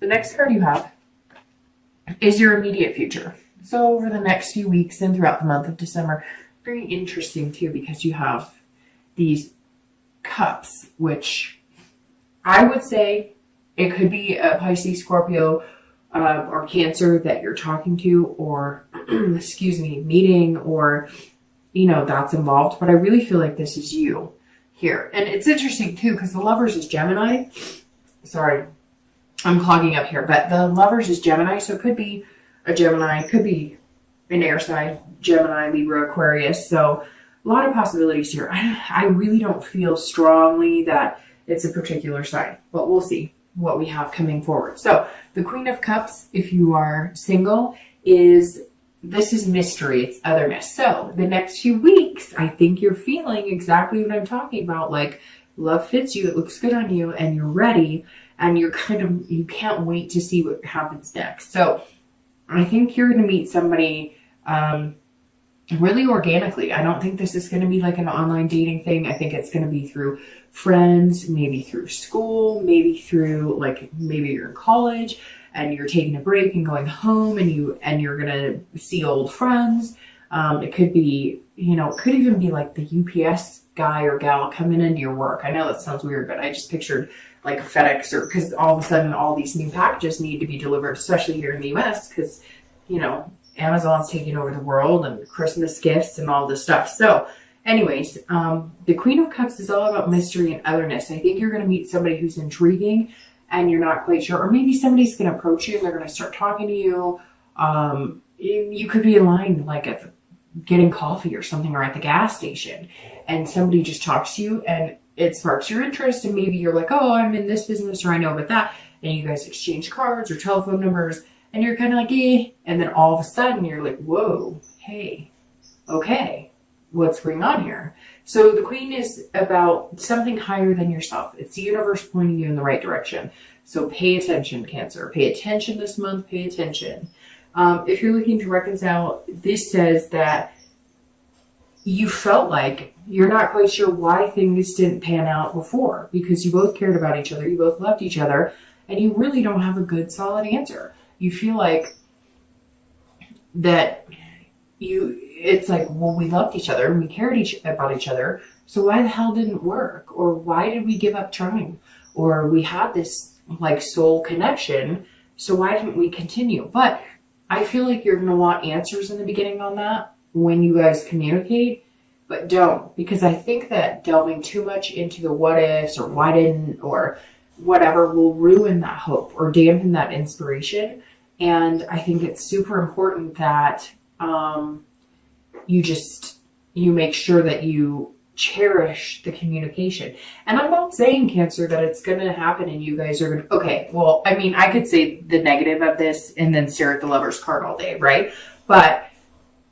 the next card you have is your immediate future. So over the next few weeks and throughout the month of December, very interesting too, because you have these cups, which I would say it could be a Pisces, Scorpio, or Cancer that you're talking to, or excuse me, meeting, or that's involved. But I really feel like this is you here. And it's interesting too, because the Lovers is Gemini. Sorry, I'm clogging up here, but the Lovers is Gemini, so it could be a Gemini, it could be an air sign, Gemini, Libra, Aquarius. So a lot of possibilities here. I really don't feel strongly that it's a particular sign, but we'll see what we have coming forward. So the Queen of Cups, if you are single, this is mystery, it's otherness. So the next few weeks, I think you're feeling exactly what I'm talking about. Like, love fits you, it looks good on you, and you're ready, and you can't wait to see what happens next. So I think you're going to meet somebody really organically. I don't think this is going to be like an online dating thing. I think it's going to be through friends, maybe through school, maybe through maybe you're in college and you're taking a break and going home, and you're going to see old friends. It could be, it could even be like the UPS guy or gal coming into your work. I know that sounds weird, but I just pictured like a FedEx, or because all of a sudden all these new packages need to be delivered, especially here in the US, because, Amazon's taking over the world, and Christmas gifts and all this stuff. So anyways, the Queen of Cups is all about mystery and otherness. I think you're going to meet somebody who's intriguing and you're not quite sure, or maybe somebody's going to approach you and they're going to start talking to you. You could be in line like at getting coffee or something, or at the gas station, and somebody just talks to you and it sparks your interest, and maybe you're like, oh, I'm in this business, or I know about that, and you guys exchange cards or telephone numbers, and you're kind of like, eh, and then all of a sudden you're like, whoa, hey, okay, what's going on here? So the Queen is about something higher than yourself. It's the universe pointing you in the right direction. So pay attention, Cancer. Pay attention this month. Pay attention. If you're looking to reconcile, this says that you felt like you're not quite sure why things didn't pan out before, because you both cared about each other, you both loved each other, and you really don't have a good solid answer. You feel like that it's like, well, we loved each other and we cared about each other, so why the hell didn't it work? Or why did we give up trying? Or we had this like soul connection, so why didn't we continue? But I feel like you're going to want answers in the beginning on that when you guys communicate, but don't, because I think that delving too much into the what ifs or why didn't or whatever will ruin that hope or dampen that inspiration. And I think it's super important that you make sure that you cherish the communication. And I'm not saying, Cancer, that it's going to happen and you guys are going to, okay, well, I mean, I could say the negative of this and then stare at the Lover's card all day, right? But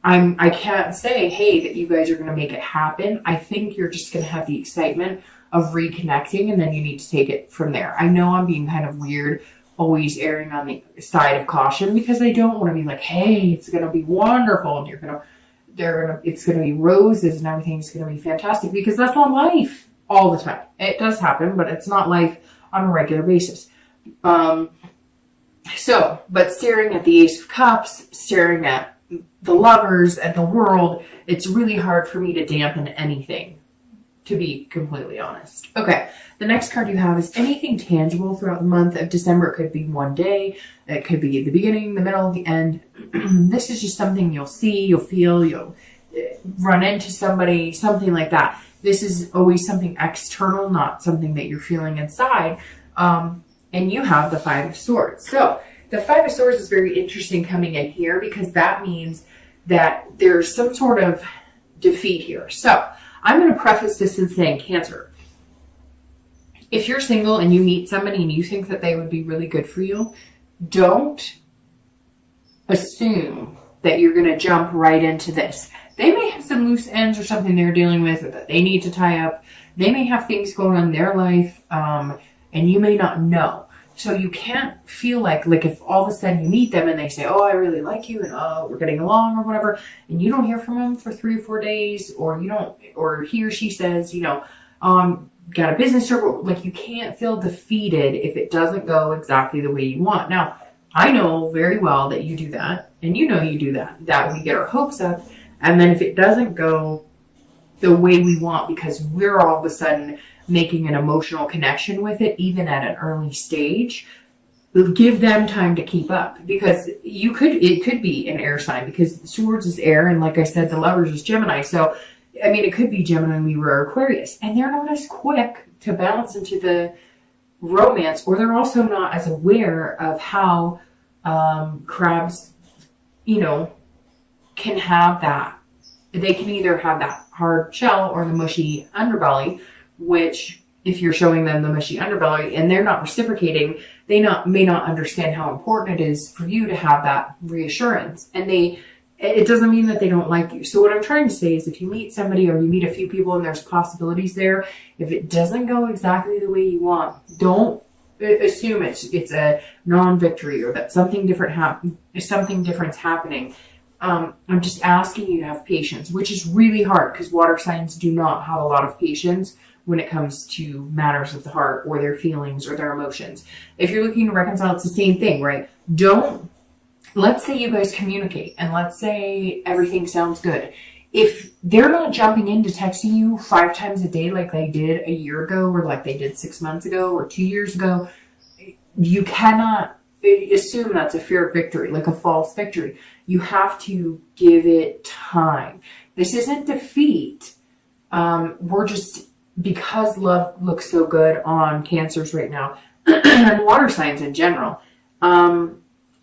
I can't say, hey, that you guys are going to make it happen. I think you're just going to have the excitement of reconnecting, and then you need to take it from there. I know I'm being kind of weird, always erring on the side of caution, because I don't want to be like, hey, it's going to be wonderful, and it's going to be roses and everything's going to be fantastic, because that's not life all the time. It does happen, but it's not life on a regular basis. But staring at the Ace of Cups, staring at the Lovers and the world, it's really hard for me to dampen anything, to be completely honest. Okay, the next card you have is anything tangible throughout the month of December. It could be one day, it could be the beginning, the middle, the end. This is just something you'll see, you'll feel, you'll run into somebody, something like that. This is always something external, not something that you're feeling inside. And you have the Five of Swords. So the Five of Swords is very interesting coming in here, because that means that there's some sort of defeat here. So I'm going to preface this in saying, Cancer, if you're single and you meet somebody and you think that they would be really good for you, don't assume that you're going to jump right into this. They may have some loose ends or something they're dealing with, or that they need to tie up. They may have things going on in their life, and you may not know. So you can't feel like if all of a sudden you meet them and they say, oh, I really like you, and oh, we're getting along or whatever, and you don't hear from them for 3 or 4 days, or you don't, or he or she says, got a business circle. Like, you can't feel defeated if it doesn't go exactly the way you want. Now, I know very well that you do that, and you know you do that we get our hopes up, and then if it doesn't go the way we want because we're all of a sudden making an emotional connection with it, even at an early stage, give them time to keep up, because it could be an air sign, because Swords is air, and like I said, the Lovers is Gemini. So, I mean, it could be Gemini, Libra, or Aquarius, and they're not as quick to bounce into the romance, or they're also not as aware of how crabs, can have that. They can either have that hard shell or the mushy underbelly, which, if you're showing them the mushy underbelly and they're not reciprocating, they may not understand how important it is for you to have that reassurance. And it doesn't mean that they don't like you. So what I'm trying to say is, if you meet somebody or you meet a few people and there's possibilities there, if it doesn't go exactly the way you want, don't assume it's a non-victory or that something different's happening. I'm just asking you to have patience, which is really hard because water signs do not have a lot of patience when it comes to matters of the heart or their feelings or their emotions. If you're looking to reconcile, it's the same thing, right? Let's say you guys communicate and let's say everything sounds good. If they're not jumping in to texting you 5 times a day like they did a year ago, or like they did 6 months ago or 2 years ago, you cannot assume that's a fair victory, like a false victory. You have to give it time. This isn't defeat. We're just, because love looks so good on Cancers right now, and water signs in general,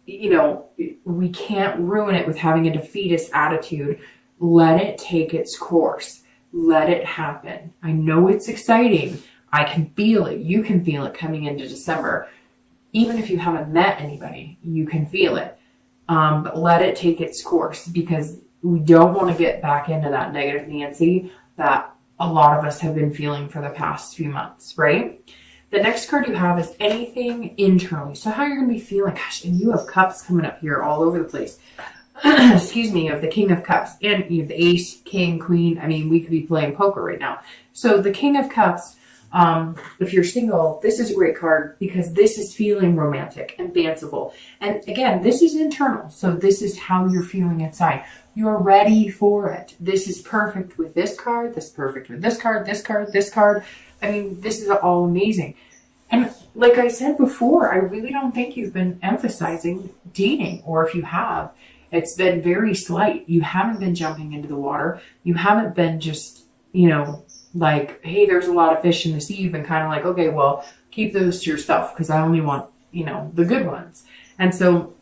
we can't ruin it with having a defeatist attitude. Let it take its course. Let it happen. I know it's exciting. I can feel it. You can feel it coming into December. Even if you haven't met anybody, you can feel it. But let it take its course, because we don't want to get back into that negative Nancy that a lot of us have been feeling for the past few months, right? The next card you have is anything internally. So how you're going to be feeling. Gosh, and you have cups coming up here all over the place. Excuse me, of the King of Cups, and you have the Ace, King, Queen. I mean, we could be playing poker right now. So the King of Cups, if you're single, this is a great card because this is feeling romantic and fanciful. And again, this is internal. So this is how you're feeling inside. You're ready for it. This is perfect with this card. This is perfect with this card, this card, this card. I mean, this is all amazing. And like I said before, I really don't think you've been emphasizing dating, or if you have, it's been very slight. You haven't been jumping into the water. You haven't been just, like, hey, there's a lot of fish in the sea. You've been kind of like, okay, well, keep those to yourself because I only want, the good ones. And so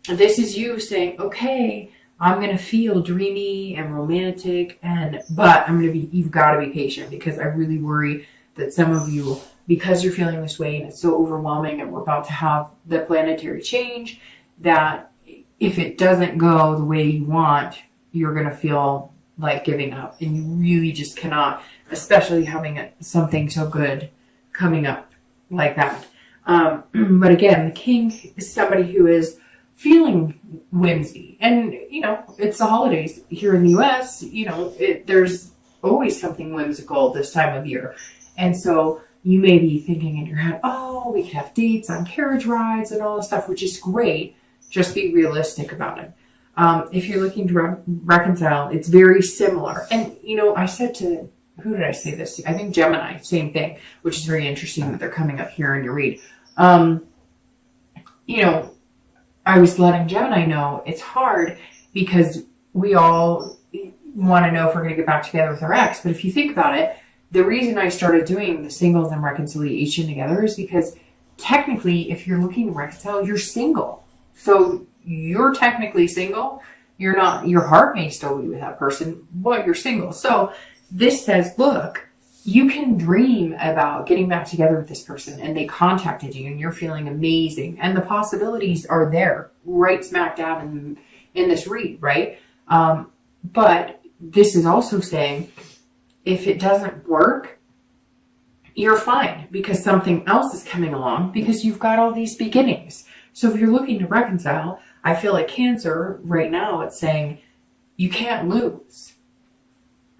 this is you saying, okay, I'm going to feel dreamy and romantic, but you've got to be patient, because I really worry that some of you, because you're feeling this way and it's so overwhelming and we're about to have the planetary change, that if it doesn't go the way you want, you're going to feel like giving up, and you really just cannot, especially having something so good coming up like that. But again, the King is somebody who is feeling whimsy, and it's the holidays here in the US. There's always something whimsical this time of year, and so you may be thinking in your head, oh, we could have dates on carriage rides and all this stuff, which is great. Just be realistic about it. If you're looking to reconcile, it's very similar. And, I said to, who did I say this to? I think Gemini, same thing, which is very interesting that they're coming up here in your read. I was letting Gemini know it's hard because we all want to know if we're going to get back together with our ex. But if you think about it, the reason I started doing the singles and reconciliation together is because technically, if you're looking to reconcile, you're single. So you're technically single. You're not, your heart may still be with that person, but you're single. So this says, look, you can dream about getting back together with this person, and they contacted you and you're feeling amazing. And the possibilities are there right smack dab in this read, right? But this is also saying, if it doesn't work, you're fine, because something else is coming along, because you've got all these beginnings. So if you're looking to reconcile, I feel like Cancer right now, it's saying you can't lose.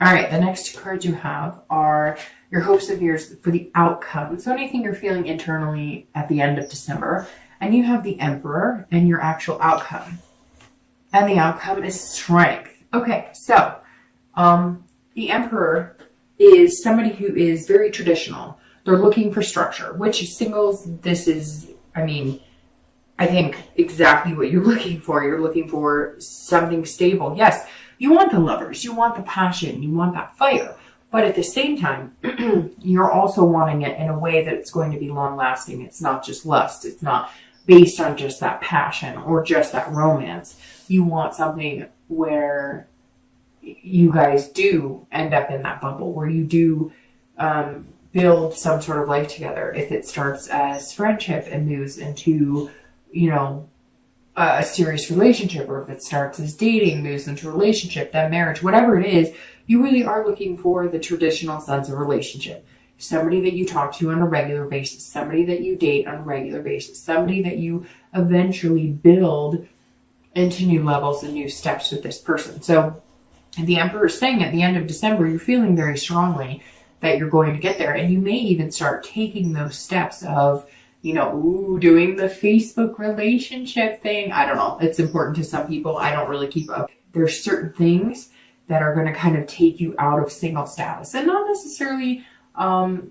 All right, the next cards you have are your hopes and fears for the outcome. So anything you're feeling internally at the end of December. And you have the Emperor and your actual outcome. And the outcome is strength. Okay, so the Emperor is somebody who is very traditional. They're looking for structure, which singles, this is, I think exactly what you're looking for. You're looking for something stable. Yes, you want the lovers, you want the passion, you want that fire. But at the same time, you're also wanting it in a way that it's going to be long lasting. It's not just lust. It's not based on just that passion or just that romance. You want something where you guys do end up in that bubble, where you do build some sort of life together. If it starts as friendship and moves into, a serious relationship, or if it starts as dating, moves into relationship, then marriage, whatever it is, you really are looking for the traditional sense of relationship. Somebody that you talk to on a regular basis, somebody that you date on a regular basis, somebody that you eventually build into new levels and new steps with this person. So the Emperor is saying at the end of December, you're feeling very strongly that you're going to get there. And you may even start taking those steps of, doing the Facebook relationship thing. I don't know. It's important to some people. I don't really keep up. There's certain things that are going to kind of take you out of single status, and not necessarily,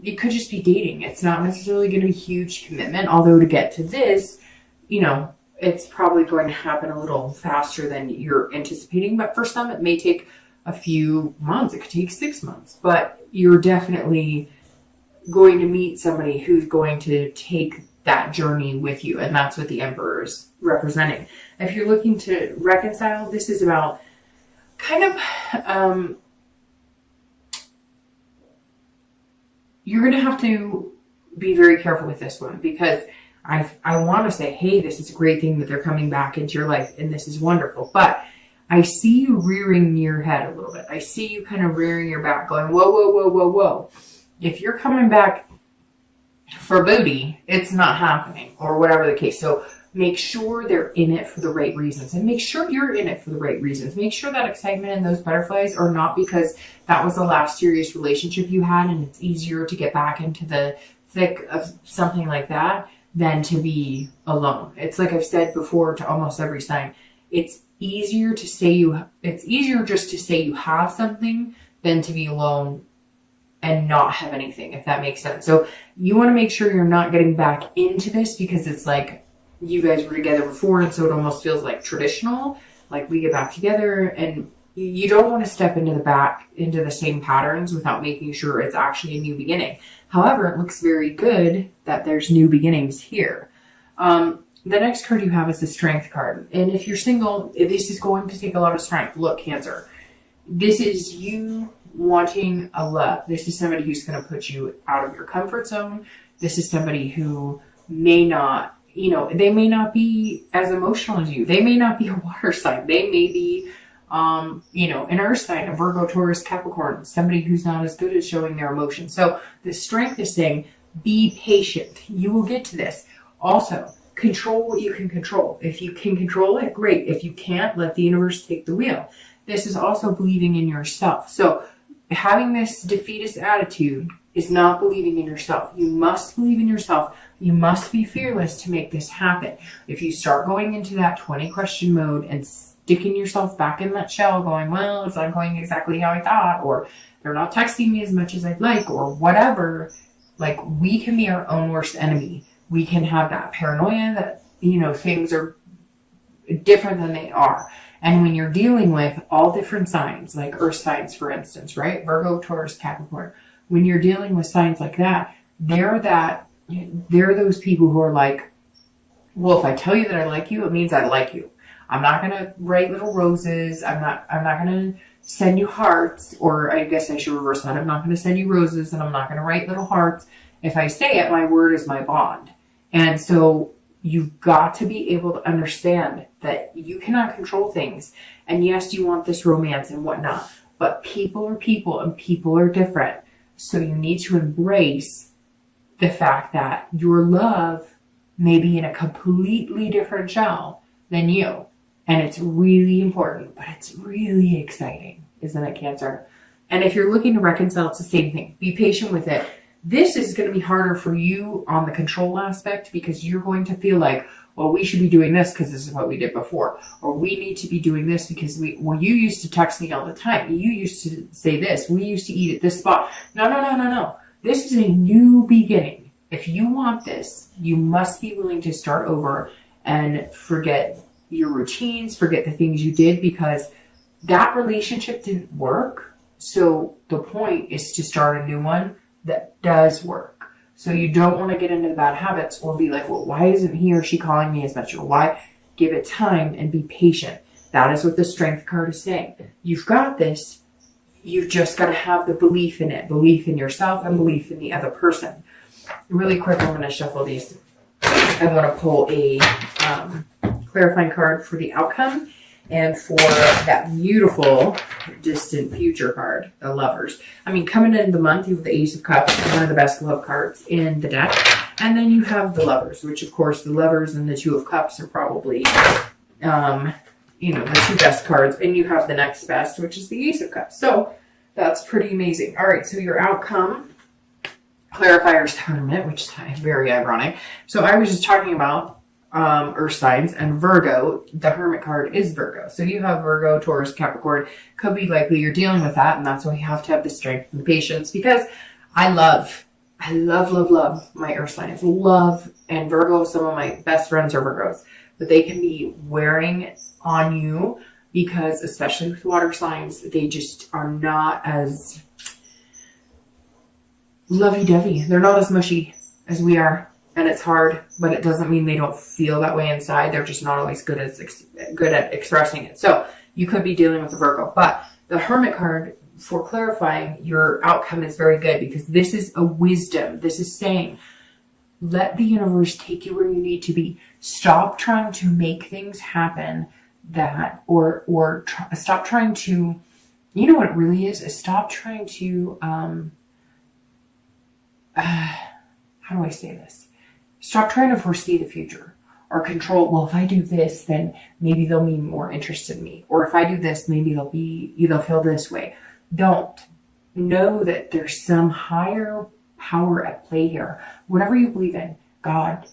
it could just be dating. It's not necessarily going to be a huge commitment. Although to get to this, it's probably going to happen a little faster than you're anticipating. But for some, it may take a few months. It could take 6 months, but you're definitely going to meet somebody who's going to take that journey with you. And that's what the Emperor is representing. If you're looking to reconcile, this is about kind of, you're going to have to be very careful with this one, because I want to say, hey, this is a great thing that they're coming back into your life and this is wonderful. But I see you rearing your head a little bit. I see you kind of rearing your back going, whoa, whoa, whoa, whoa, whoa. If you're coming back for booty, it's not happening, or whatever the case. So make sure they're in it for the right reasons, and make sure you're in it for the right reasons. Make sure that excitement and those butterflies are not because that was the last serious relationship you had and it's easier to get back into the thick of something like that than to be alone. It's like I've said before to almost every sign. It's easier just to say you have something than to be alone and not have anything, if that makes sense. So you want to make sure you're not getting back into this because it's like you guys were together before, and so it almost feels like traditional, like we get back together, and you don't want to step into the same patterns without making sure it's actually a new beginning. However, it looks very good that there's new beginnings here. The next card you have is the Strength card. And if you're single, this is going to take a lot of strength. Look, Cancer, this is you wanting a love. This is somebody who's going to put you out of your comfort zone. This is somebody who may not, they may not be as emotional as you. They may not be a water sign. They may be, an earth sign, a Virgo, Taurus, Capricorn, somebody who's not as good at showing their emotions. So the Strength is saying, be patient. You will get to this. Also, control what you can control. If you can control it, great. If you can't, let the universe take the wheel. This is also believing in yourself. So having this defeatist attitude is not believing in yourself. You must believe in yourself. You must be fearless to make this happen. If you start going into that 20 question mode and sticking yourself back in that shell going, well, it's not going exactly how I thought, or they're not texting me as much as I'd like, or whatever, like, we can be our own worst enemy. We can have that paranoia that, things are different than they are. And when you're dealing with all different signs, like earth signs, for instance, right? Virgo, Taurus, Capricorn. When you're dealing with signs like that, they're those people who are like, well, if I tell you that I like you, it means I like you. I'm not going to write little roses. I'm not going to send you hearts, or I guess I should reverse that. I'm not going to send you roses, and I'm not going to write little hearts. If I say it, my word is my bond. And so you've got to be able to understand that you cannot control things. And yes, you want this romance and whatnot, but people are people and people are different. So you need to embrace the fact that your love may be in a completely different shell than you. And it's really important, but it's really exciting, isn't it, Cancer? And if you're looking to reconcile, it's the same thing. Be patient with it. This is going to be harder for you on the control aspect because you're going to feel like, well, we should be doing this because this is what we did before. Or we need to be doing this because you used to text me all the time. You used to say this. We used to eat at this spot. No. This is a new beginning. If you want this, you must be willing to start over and forget your routines, forget the things you did, because that relationship didn't work. So the point is to start a new one that does work. So you don't want to get into the bad habits or be like, well, why isn't he or she calling me as much? Or why? Give it time and be patient. That is what the strength card is saying. You've got this. You've just got to have the belief in it, belief in yourself and belief in the other person. Really quick, I'm going to shuffle these. I want to pull a clarifying card for the outcome and for that beautiful distant future card, the Lovers. I mean, coming into the month, you have the Ace of Cups, one of the best love cards in the deck. And then you have the Lovers, which of course the Lovers and the Two of Cups are probably, the two best cards. And you have the next best, which is the Ace of Cups. So that's pretty amazing. All right, so your outcome, Clarifier's Tournament, which is very ironic. So I was just talking about earth signs, and Virgo, the Hermit card is Virgo. So you have Virgo, Taurus, Capricorn. Could be likely you're dealing with that, and that's why you have to have the strength and the patience, because I love my earth signs. And Virgo, some of my best friends are Virgos, but they can be wearing on you because, especially with water signs, they just are not as lovey-dovey. They're not as mushy as we are. And it's hard, but it doesn't mean they don't feel that way inside. They're just not always good at expressing it. So you could be dealing with a Virgo. But the Hermit card, for clarifying, your outcome is very good because this is a wisdom. This is saying, let the universe take you where you need to be. Stop trying to make things happen stop trying to, you know what it really is stop trying to, how do I say this? Stop trying to foresee the future or control. Well, if I do this, then maybe they'll be more interested in me. Or if I do this, maybe they'll feel this way. Don't. Know that there's some higher power at play here. Whatever you believe in, God,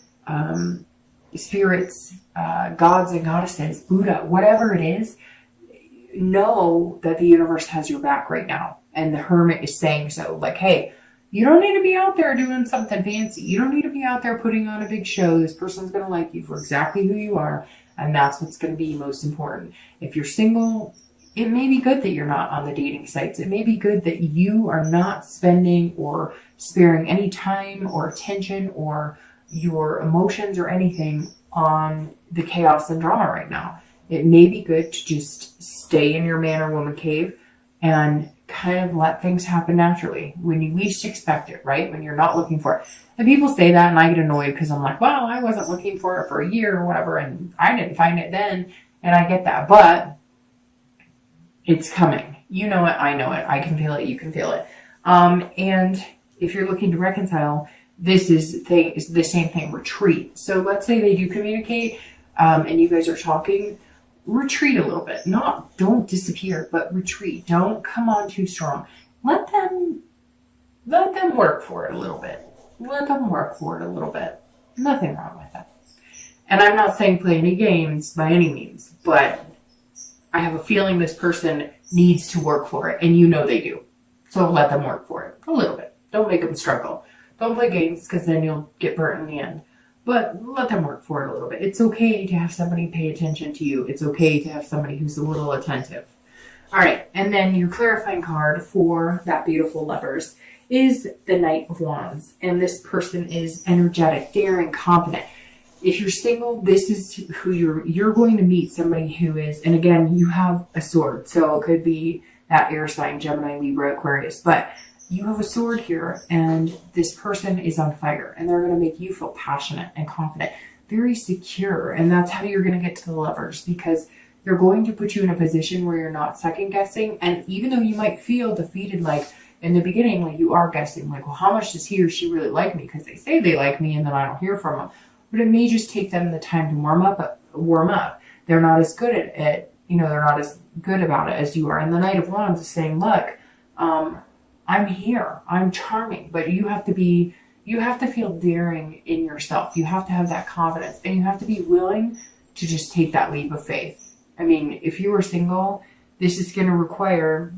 spirits, gods and goddesses, Buddha, whatever it is, know that the universe has your back right now. And the Hermit is saying so. Like, hey, you don't need to be out there doing something fancy. You don't need to be out there putting on a big show. This person's going to like you for exactly who you are. And that's what's going to be most important. If you're single, it may be good that you're not on the dating sites. It may be good that you are not spending or sparing any time or attention or your emotions or anything on the chaos and drama right now. It may be good to just stay in your man or woman cave and kind of let things happen naturally when you least expect it, right? When you're not looking for it. And people say that and I get annoyed because I'm like, well, I wasn't looking for it for a year or whatever and I didn't find it then. And I get that, but it's coming. You know it, I know it. I can feel it, you can feel it. And if you're looking to reconcile, this is the same thing, retreat. So let's say they do communicate and you guys are talking, retreat a little bit. Don't disappear, but retreat. Don't come on too strong. Let them work for it a little bit. Nothing wrong with that. And I'm not saying play any games by any means, but I have a feeling this person needs to work for it, and you know they do. So let them work for it a little bit. Don't make them struggle. Don't play games because then you'll get burnt in the end. But let them work for it a little bit. It's okay to have somebody pay attention to you. It's okay to have somebody who's a little attentive. All right, and then your clarifying card for that beautiful Lovers is the Knight of Wands. And this person is energetic, daring, confident. If you're single, this is who you're going to meet somebody who is, and again, you have a sword. So it could be that air sign, Gemini, Libra, Aquarius, but you have a sword here and this person is on fire and they're going to make you feel passionate and confident, very secure. And that's how you're going to get to the Lovers, because they're going to put you in a position where you're not second guessing. And even though you might feel defeated, like in the beginning, like you are guessing, like, well, how much does he or she really like me? Because they say they like me and then I don't hear from them. But it may just take them the time to warm up. They're not as good at it. They're not as good about it as you are. And the Knight of Wands is saying, look, I'm here, I'm charming, but you have to feel daring in yourself. You have to have that confidence, and you have to be willing to just take that leap of faith. I mean, if you were single, this is going to require,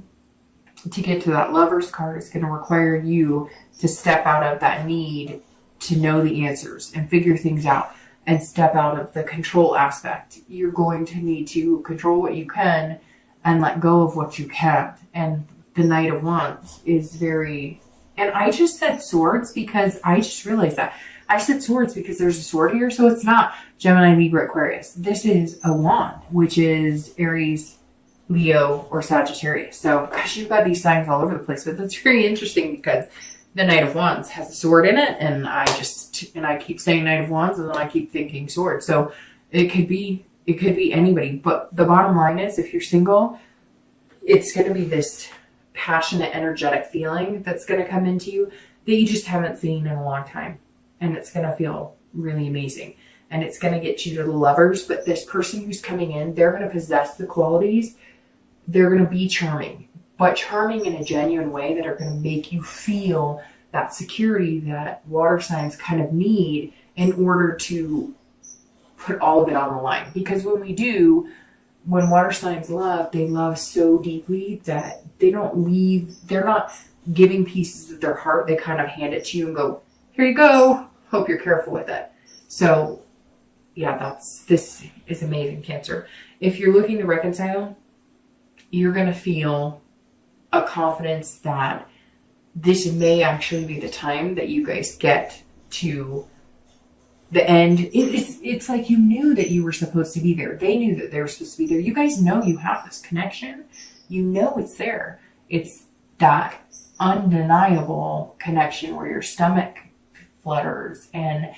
to get to that lover's card, it's going to require you to step out of that need to know the answers and figure things out and step out of the control aspect. You're going to need to control what you can and let go of what you can't. And the Knight of Wands is very, and I just said swords because I just realized that. I said swords because there's a sword here, so it's not Gemini, Libra, Aquarius. This is a wand, which is Aries, Leo, or Sagittarius. So, gosh, you've got these signs all over the place, but that's very interesting because the Knight of Wands has a sword in it, and I keep saying Knight of Wands, and then I keep thinking sword. So it could be anybody. But the bottom line is, if you're single, it's going to be this passionate, energetic feeling that's going to come into you that you just haven't seen in a long time, and it's going to feel really amazing. And it's going to get you to the lovers. But this person who's coming in, they're going to possess the qualities. They're going to be charming, but charming in a genuine way that are going to make you feel that security that water signs kind of need in order to put all of it on the line. Because when water signs love, they love so deeply that they're not giving pieces of their heart. They kind of hand it to you and go, here you go. Hope you're careful with it. So yeah, this is amazing, Cancer. If you're looking to reconcile, you're going to feel a confidence that this may actually be the time that you guys get to the end. It's like you knew that you were supposed to be there. They knew that they were supposed to be there. You guys know you have this connection. You know it's there. It's that undeniable connection where your stomach flutters and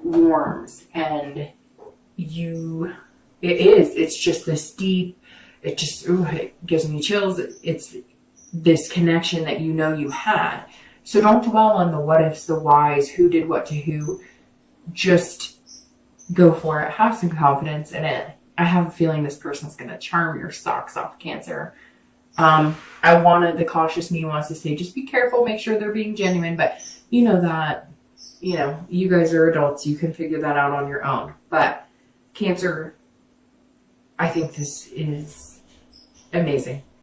warms, and it's just this deep, it gives me chills. It's this connection that you know you had. So don't dwell on the what ifs, the whys, who did what to who. Just go for it. Have some confidence in it. I have a feeling this person's going to charm your socks off, Cancer. The cautious me wants to say, just be careful, make sure they're being genuine, but you know that, you guys are adults. You can figure that out on your own. But Cancer, I think this is amazing.